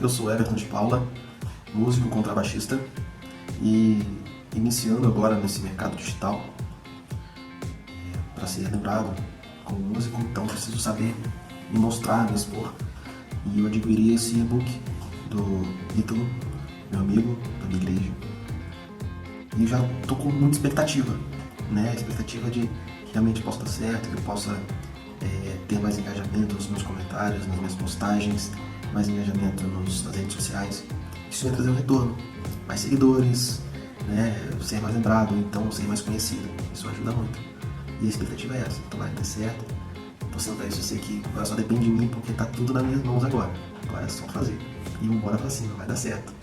Eu sou Everton de Paula, músico contrabaixista e iniciando agora nesse mercado digital. Para ser lembrado como músico, então preciso saber me mostrar, me expor. E eu adquiri esse e-book do Ítalo, meu amigo da minha igreja. E já estou com muita expectativa, né? A expectativa de que realmente possa dar certo, que eu possa ter mais engajamento nos meus comentários, nas minhas postagens, mais engajamento nas redes sociais. Isso vai trazer um retorno, mais seguidores, né? Ser mais lembrado, então ser mais conhecido. Isso ajuda muito. E a expectativa é essa, tomara que dê certo. Torcendo pra isso, eu sei que agora só depende de mim, porque tá tudo nas minhas mãos agora. Agora é só fazer. E vambora pra cima, vai dar certo.